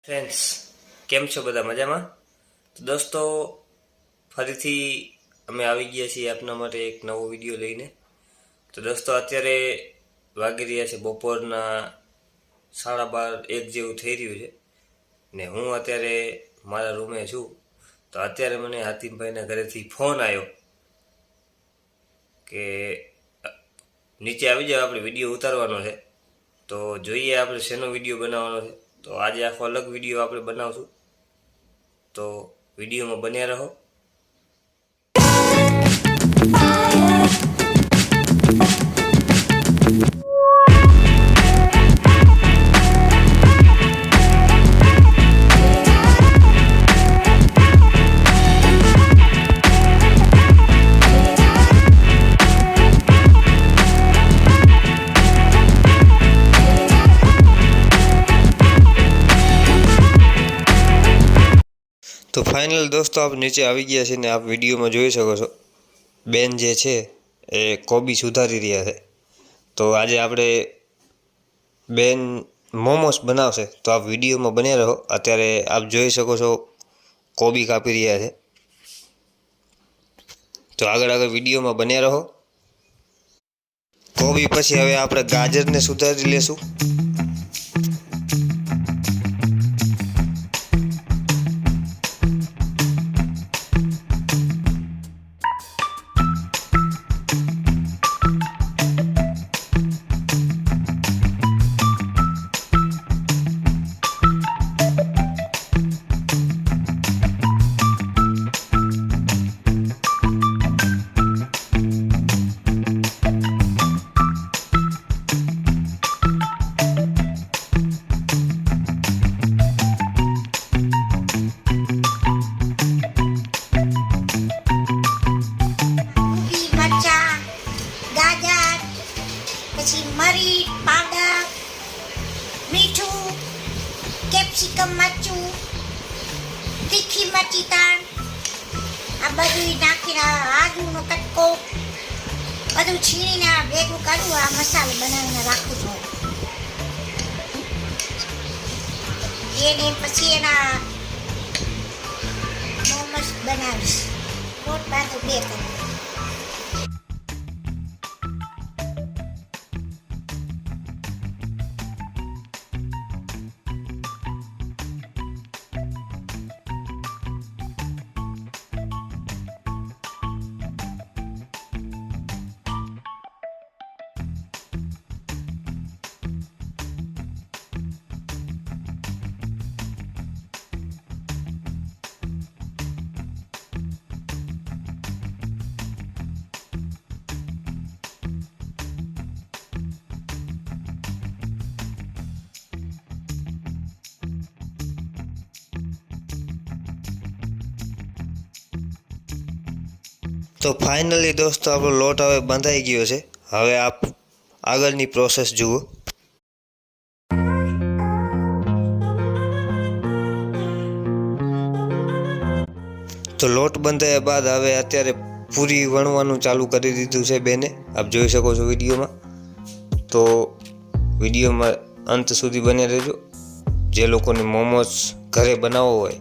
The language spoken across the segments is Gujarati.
ફ્રેન્ડ્સ, કેમ છો બધા મજામાં? તો દોસ્તો, ફરીથી અમે આવી ગયા છીએ આપના માટે એક નવો વિડીયો લઈને. તો દોસ્તો, અત્યારે વાગી રહ્યા છે બપોરના 12:30-1 જેવું થઈ રહ્યું છે ને હું અત્યારે મારા રૂમે છું. તો અત્યારે મને હાતિમભાઈના ઘરેથી ફોન આવ્યો કે નીચે આવી જાવ, આપણે વિડીયો ઉતારવાનો છે. તો જોઈએ આપણે શેનો વિડીયો બનાવવાનો છે. તો આજે આખો અલગ વિડીયો આપણે બનાવશું, તો વિડીયોમાં બન્યા રહો. તો ફાઇનલ દોસ્તો, આપ નીચે આવી ગયા છે ને આપ વિડીયોમાં જોઈ શકો છો બેન જે છે એ કોબી સુધારી રહ્યા છે. તો આજે આપણે બેન મોમોસ બનાવશે, તો આપ વિડીયોમાં બન્યા રહો. અત્યારે આપ જોઈ શકો છો કોબી કાપી રહ્યા છે. તો આગળ વિડીયોમાં બન્યા રહો. કોબી પછી હવે આપણે ગાજરને સુધારી લેશું. મરી પાવડર, મીઠું, કેપ્સિકમ મરચું, તીખી મરચી તાણ, આ બધું નાખીને આદુનો કટકો બધું છીણીને ભેગું કરું. આ મસાલો બનાવીને રાખું છું. એને પછી એના મોમોસ બનાવીશ. લોટ બાંધો 2 કલાક. તો ફાઇનલી દોસ્તો, આપણો લોટ હવે બંધાઈ ગયો છે. હવે આપ આગળની પ્રોસેસ જુઓ. તો લોટ બંધાયા બાદ હવે અત્યારે પૂરી વણવાનું ચાલુ કરી દીધું છે બેને. આપ જોઈ શકો છો વિડીયોમાં. તો વિડીયોમાં અંત સુધી બન્યા રહેજો. જે લોકોને મોમોસ ઘરે બનાવવો હોય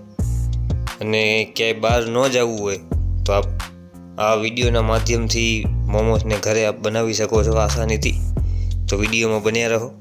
અને ક્યાંય બહાર ન જવું હોય, તો આપ આ વિડીયોના માધ્યમથી મોમોસને ઘરે આપ બનાવી શકો છો આસાનીથી. તો વિડીયોમાં બન્યા રહો.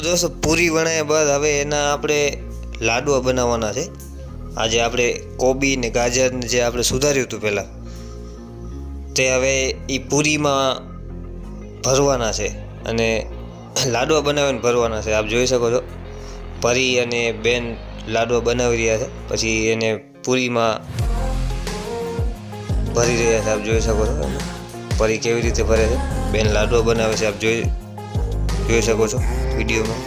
દોસ્તો પૂરી વણાયા બાદ હવે એના આપણે લાડવા બનાવવાના છે. આજે આપણે કોબી ને ગાજરને જે આપણે સુધાર્યું હતું પહેલાં તે હવે એ પૂરીમાં ભરવાના છે અને લાડવા બનાવીને ભરવાના છે. આપ જોઈ શકો છો પરી અને બેન લાડવા બનાવી રહ્યા છે, પછી એને પૂરીમાં ભરી રહ્યા છે. આપ જોઈ શકો છો પરી કેવી રીતે ભરે છે, બેન લાડવા બનાવે છે. આપ જોઈ શકો છો વિડીયોમાં.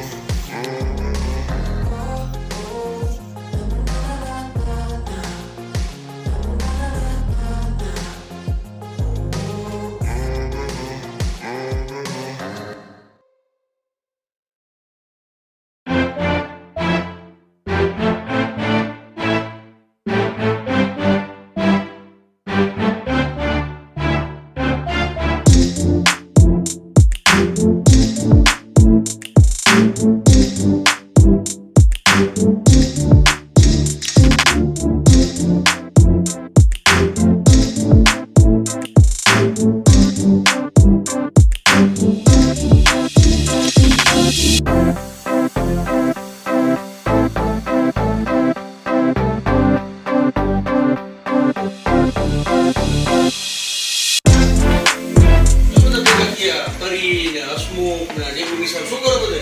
શું કરો બધે?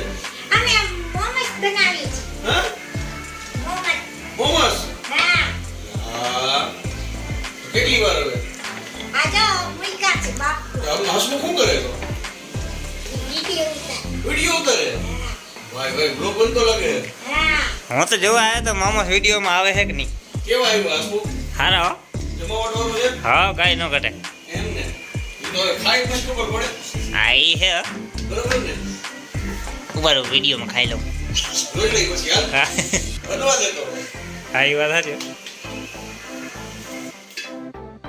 અમે મોમસ બનાવી છે. હા? મોમસ. મોમસ? હા. હા. કેટલી વાર હવે? આ જો મુઈકા છે બાપ. તો આપણે હસમુખ શું કરે તો? વિડિયો ઉતાર. વિડીયો ઉતારે? ભાઈ ભાઈ બ્લોગ બનતો લાગે. હા. હું તો જોવા આવ્યો તો મોમોસ વિડીયોમાં આવે છે કે નહીં? કેવા આવ્યો હસમુખ? હારા હો. જમાવટ વાળો છે? હા કાંઈ ન ઘટે. એમ ને. ઈ તો હવે ખાઈ પછી ખબર પડે. હા એ છે બરોબર ને? ઉપર વિડીયોમાં ખાઈ લઉં. જોઈ લઈ પછી હાલ. હા બનવા દેતો. હા એ વાત સાચી.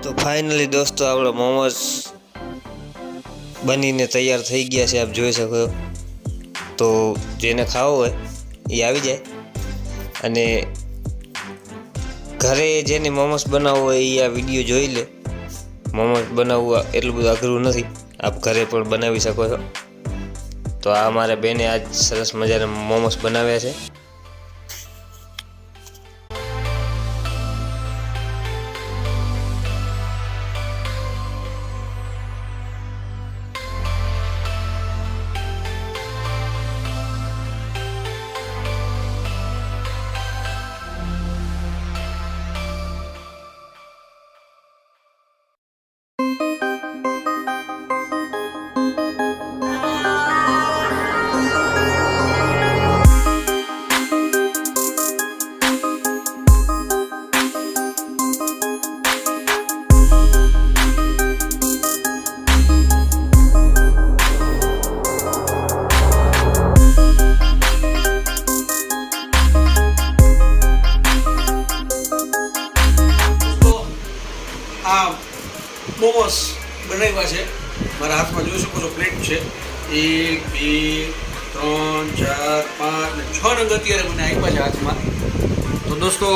તો ફાઇનલી દોસ્તો આપણા મોમોસ બનીને તૈયાર થઈ ગયા છે. આપ જોઈ શકો છો. તો જેને ખાવો હોય એ આવી જાય અને ઘરે જેને મોમોસ બનાવવું હોય એ આ વિડીયો જોઈ લે. મોમોસ બનાવવું એટલું બધું અઘરું નથી, આપ ઘરે પણ બનાવી શકો છો. તો આ અમારા બેને આજ સરસ મજાના મોમોસ બનાવ્યા છે. આ મોમોસ બનાવ્યા છે. મારા હાથમાં જોઈ શકો છો પ્લેટ છે. 1 2 3 4 5 ને 6 નંગ અત્યારે મને આપ્યા છે હાથમાં. તો દોસ્તો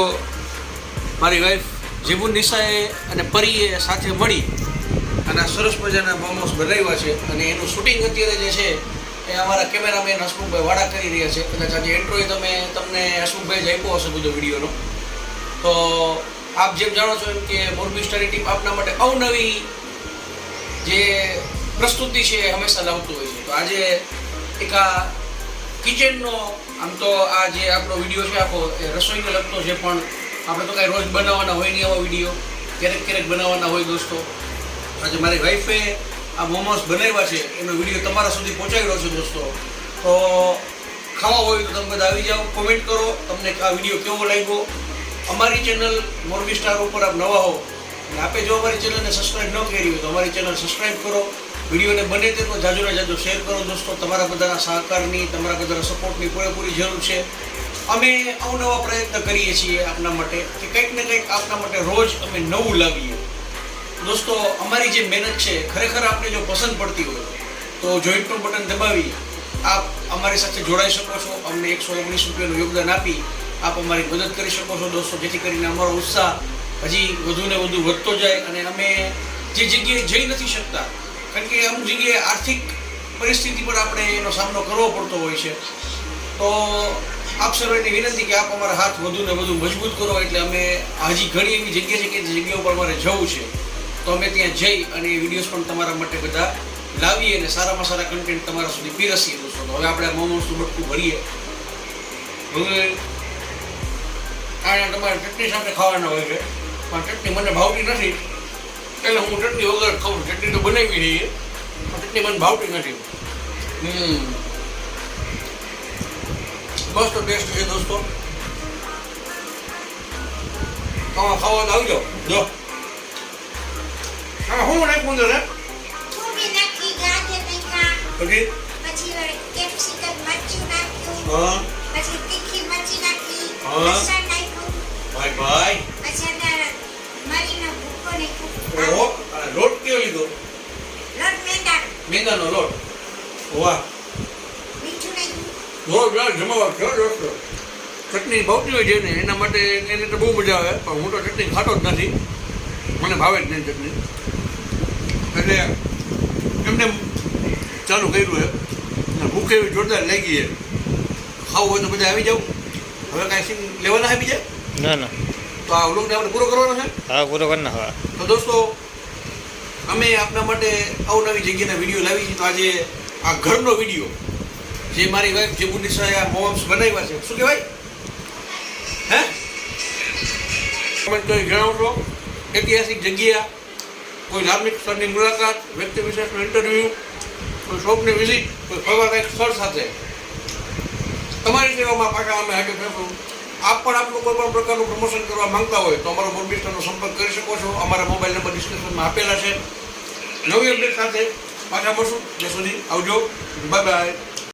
મારી વાઈફ જીબુન નિશાએ અને પરીએ સાથે મળી અને આ સરસ મજાના મોમોસ બનાવ્યા છે અને એનું શૂટિંગ અત્યારે જે છે એ અમારા કેમેરામેન હસમુખભાઈ વાડા કરી રહ્યા છે. કદાચ આજે એન્ટ્રોય તમને હસમુખભાઈ જ આપ્યો હશે બધો વિડીયોનો. તો આપ જેમ જાણો છો એમ કે મોરબી સ્ટારની ટીમ આપના માટે અવનવી જે પ્રસ્તુતિ છે એ હંમેશા લાવતું હોય છે. તો આજે એક આ કિચનનો આમ તો આ જે આપણો વિડીયો છે આખો એ રસોઈને લગતો છે, પણ આપણે તો કાંઈ રોજ બનાવવાના હોય નહીં આવા વિડીયો, ક્યારેક ક્યારેક બનાવવાના હોય દોસ્તો. આજે મારી વાઈફે આ મોમોસ બનાવ્યા છે એનો વિડીયો તમારા સુધી પહોંચાડી રહ્યો છે દોસ્તો. તો ખાવા હોય તો તમે બધા આવી જાઓ, કોમેન્ટ કરો તમને આ વિડીયો કેવો લાગ્યો. અમારી ચેનલ મોરબી સ્ટાર ઉપર આપ નવા હો અને આપે જો અમારી ચેનલને સબસ્ક્રાઈબ ન કરી હોય તો અમારી ચેનલ સબસ્ક્રાઈબ કરો. વિડીયોને બને તેટલો જાજો ને જાજો શેર કરો દોસ્તો. તમારા બધાના સહકારની, તમારા બધાના સપોર્ટની પૂરેપૂરી જરૂર છે. અમે અવનવા પ્રયત્ન કરીએ છીએ આપના માટે કે કંઈક ને કંઈક આપના માટે રોજ અમે નવું લાવીએ દોસ્તો. અમારી જે મહેનત છે ખરેખર આપને જો પસંદ પડતી હોય તો જોઈન્ટનું બટન દબાવી આપ અમારી સાથે જોડાઈ શકો છો. અમને 119 રૂપિયાનું યોગદાન આપી આપ અમારી મદદ કરી શકો છો દોસ્તો, જેથી કરીને અમારો ઉત્સાહ હજી વધુ ને વધુ વધતો જાય અને અમે જે જગ્યાએ જઈ નથી શકતા, કારણ કે અમુક જગ્યાએ આર્થિક પરિસ્થિતિ પર આપણે એનો સામનો કરવો પડતો હોય છે, તો આપ સર્વેની વિનંતી કે આપ અમારા હાથ વધુ ને વધુ મજબૂત કરો, એટલે અમે હજી ઘણી એવી જગ્યા છે કે જે જગ્યાઓ પર અમારે જવું છે, તો અમે ત્યાં જઈ અને એ વિડીયોઝ પણ તમારા માટે બધા લાવીએ અને સારામાં સારા કન્ટેન્ટ તમારા સુધી પીરસીએ દોસ્તો. તો હવે આપણે આ મોમોસનું બટકું ભરીએ. હવે આ તમારે ચટણી સાથે ખાવાના હોય છે, પણ ચટણી મને ભાવતી નથી એટલે હું ચટણી વગર ખાઉં. ચટણી તો બનાવી રહીએ પણ ચટણી મને ભાવતી નથી. મસ્ત ટેસ્ટ છે દોસ્તો. તમે ખાવા તો આવી જાઓ. જો હા હું નાખું અંદર થોડી નાખી, ગાજર નાખ્યા, પછી પછી કેપ્સિકમ મરચું નાખ્યું, હા પછી તીખી મરચી નાખી, હા. લસણ નાખ્યું, ભાઈ ભાઈ પછી અંદર મરીનો ભૂકો નાખ્યો, ઓહો આ લોટ કેવો લીધો? લોટ મેંદા, મેંદાનો લોટ. વાહ મીઠું નાખ્યું. જોરદાર જમાવટ છે દોસ્તો. ચટણી ભાવતી હોય છે ને એના માટે એને તો બહુ મજા આવે, પણ હું તો ચટણી ખાતો જ નથી, મને ભાવે જ નહીં ચટણી. એટલે એમને ચાલુ કર્યું છે અને ભૂખ એવી જોરદાર લાગી છે. ખાવું હોય તો બધા આવી જાવ. હવે કાંઈ સીન લેવાના છે બીજા? ના ના, તો આ વ્લોગને આપણે પૂરો કરવાનો છે. હા પૂરો કરી નાખવા. તો દોસ્તો અમે આપના માટે અવનવી જગ્યાના વિડીયો લાવી છે. તો આજે આ ઘરનો વિડીયો જે મારી વાઈફ જે મુનિષાએ આ મોમ્સ બનાવ્યા છે, શું કહેવાય હે કમેન્ટ કરી જણાવશો. ઐતિહાસિક જગ્યા, કોઈ ધાર્મિક સ્થળની મુલાકાત, વ્યક્તિ વિશેષનો ઇન્ટરવ્યૂ, કોઈ શોપની વિઝિટ, કોઈ ફરવા કંઈક સ્થળ સાથે તમારી સેવામાં પાછા અમે હાજર થઈશું. આપ પણ આપનું કોઈ પણ પ્રકારનું પ્રમોશન કરવા માંગતા હોય તો અમારો મોરબી સ્ટારનો સંપર્ક કરી શકો છો. અમારા મોબાઈલ નંબર ડિસ્ક્રિપ્શનમાં આપેલા છે. નવી અપડેટ સાથે પાછા મળશું. ત્યાં સુધી આવજો. Bye bye.